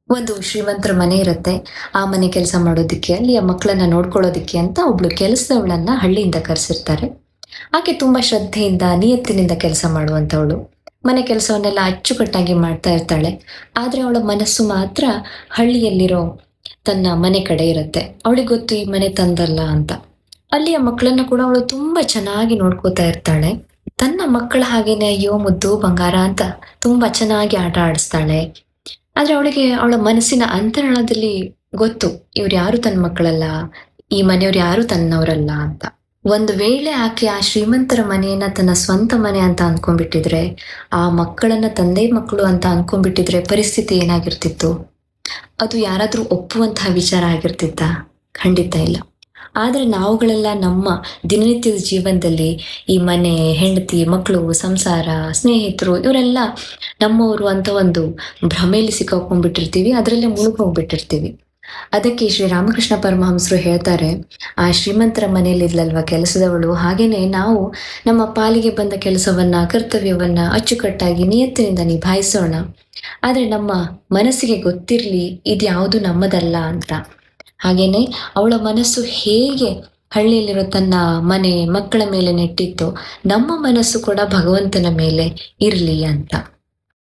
ಒಂದು ಶ್ರೀಮಂತರ ಮನೆ ಇರುತ್ತೆ. ಆ ಮನೆ ಕೆಲಸ ಮಾಡೋದಿಕ್ಕೆ, ಅಲ್ಲಿಯ ಮಕ್ಕಳನ್ನ ನೋಡ್ಕೊಳ್ಳೋದಿಕ್ಕೆ ಅಂತ ಒಬ್ಳು ಕೆಲಸದವಳನ್ನ ಹಳ್ಳಿಯಿಂದ ಕರೆಸಿರ್ತಾರೆ. ಆಕೆ ತುಂಬಾ ಶ್ರದ್ಧೆಯಿಂದ, ನಿಯತ್ತಿನಿಂದ ಕೆಲಸ ಮಾಡುವಂಥವಳು. ಮನೆ ಕೆಲಸವನ್ನೆಲ್ಲ ಅಚ್ಚುಕಟ್ಟಾಗಿ ಮಾಡ್ತಾ ಇರ್ತಾಳೆ. ಆದ್ರೆ ಅವಳ ಮನಸ್ಸು ಮಾತ್ರ ಹಳ್ಳಿಯಲ್ಲಿರೋ ತನ್ನ ಮನೆ ಕಡೆ ಇರುತ್ತೆ. ಅವಳಿಗೆ ಗೊತ್ತು ಈ ಮನೆ ತಂದಲ್ಲ ಅಂತ. ಅಲ್ಲಿಯ ಮಕ್ಕಳನ್ನ ಕೂಡ ಅವಳು ತುಂಬಾ ಚೆನ್ನಾಗಿ ನೋಡ್ಕೋತಾ ಇರ್ತಾಳೆ. ತನ್ನ ಮಕ್ಕಳ ಹಾಗೇನೆ ಅಯ್ಯೋ ಮುದ್ದು ಬಂಗಾರ ಅಂತ ತುಂಬಾ ಚೆನ್ನಾಗಿ ಆಟ ಆಡಿಸ್ತಾಳೆ. ಆದ್ರೆ ಅವಳಿಗೆ ಅವಳ ಮನಸ್ಸಿನ ಅಂತರಾಳದಲ್ಲಿ ಗೊತ್ತು, ಇವ್ರು ಯಾರು ತನ್ನ ಮಕ್ಕಳಲ್ಲ, ಈ ಮನೆಯವ್ರು ಯಾರು ತನ್ನವರಲ್ಲ ಅಂತ. ಒಂದು ವೇಳೆ ಆಕೆ ಆ ಶ್ರೀಮಂತರ ಮನೆಯನ್ನ ತನ್ನ ಸ್ವಂತ ಮನೆ ಅಂತ ಅನ್ಕೊಂಡ್ಬಿಟ್ಟಿದ್ರೆ, ಆ ಮಕ್ಕಳನ್ನ ತಂದೆ ಮಕ್ಕಳು ಅಂತ ಅನ್ಕೊಂಡ್ಬಿಟ್ಟಿದ್ರೆ ಪರಿಸ್ಥಿತಿ ಏನಾಗಿರ್ತಿತ್ತು? ಅದು ಯಾರಾದ್ರೂ ಒಪ್ಪುವಂತಹ ವಿಚಾರ ಆಗಿರ್ತಿತ್ತಾ? ಖಂಡಿತ ಇಲ್ಲ. ಆದ್ರೆ ನಾವುಗಳೆಲ್ಲ ನಮ್ಮ ದಿನನಿತ್ಯದ ಜೀವನದಲ್ಲಿ ಈ ಮನೆ, ಹೆಂಡತಿ, ಮಕ್ಕಳು, ಸಂಸಾರ, ಸ್ನೇಹಿತರು ಇವರೆಲ್ಲ ನಮ್ಮವರು ಅಂತ ಒಂದು ಭ್ರಮೆಯಲ್ಲಿ ಸಿಕ್ಕಾಕೊಂಡ್ಬಿಟ್ಟಿರ್ತೀವಿ. ಅದರಲ್ಲೇ ಮುಳುಗೋಗ್ಬಿಟ್ಟಿರ್ತೀವಿ. ಅದಕ್ಕೆ ಶ್ರೀರಾಮಕೃಷ್ಣ ಪರಮಹಂಸರು ಹೇಳ್ತಾರೆ, ಆ ಶ್ರೀಮಂತರ ಮನೆಯಲ್ಲಿದ್ಲಲ್ವಾ ಕೆಲಸದವಳು, ಹಾಗೇನೆ ನಾವು ನಮ್ಮ ಪಾಲಿಗೆ ಬಂದ ಕೆಲಸವನ್ನ, ಕರ್ತವ್ಯವನ್ನ ಅಚ್ಚುಕಟ್ಟಾಗಿ ನಿಯತ್ತಿನಿಂದ ನಿಭಾಯಿಸೋಣ. ಆದ್ರೆ ನಮ್ಮ ಮನಸ್ಸಿಗೆ ಗೊತ್ತಿರ್ಲಿ ಇದ್ಯಾವುದು ನಮ್ಮದಲ್ಲ ಅಂತ. ಹಾಗೇನೆ ಅವಳ ಮನಸ್ಸು ಹೇಗೆ ಹಳ್ಳಿಯಲ್ಲಿರೋ ತನ್ನ ಮನೆ, ಮಕ್ಕಳ ಮೇಲೆ ನೆಟ್ಟಿತ್ತೋ, ನಮ್ಮ ಮನಸ್ಸು ಕೂಡ ಭಗವಂತನ ಮೇಲೆ ಇರ್ಲಿ ಅಂತ.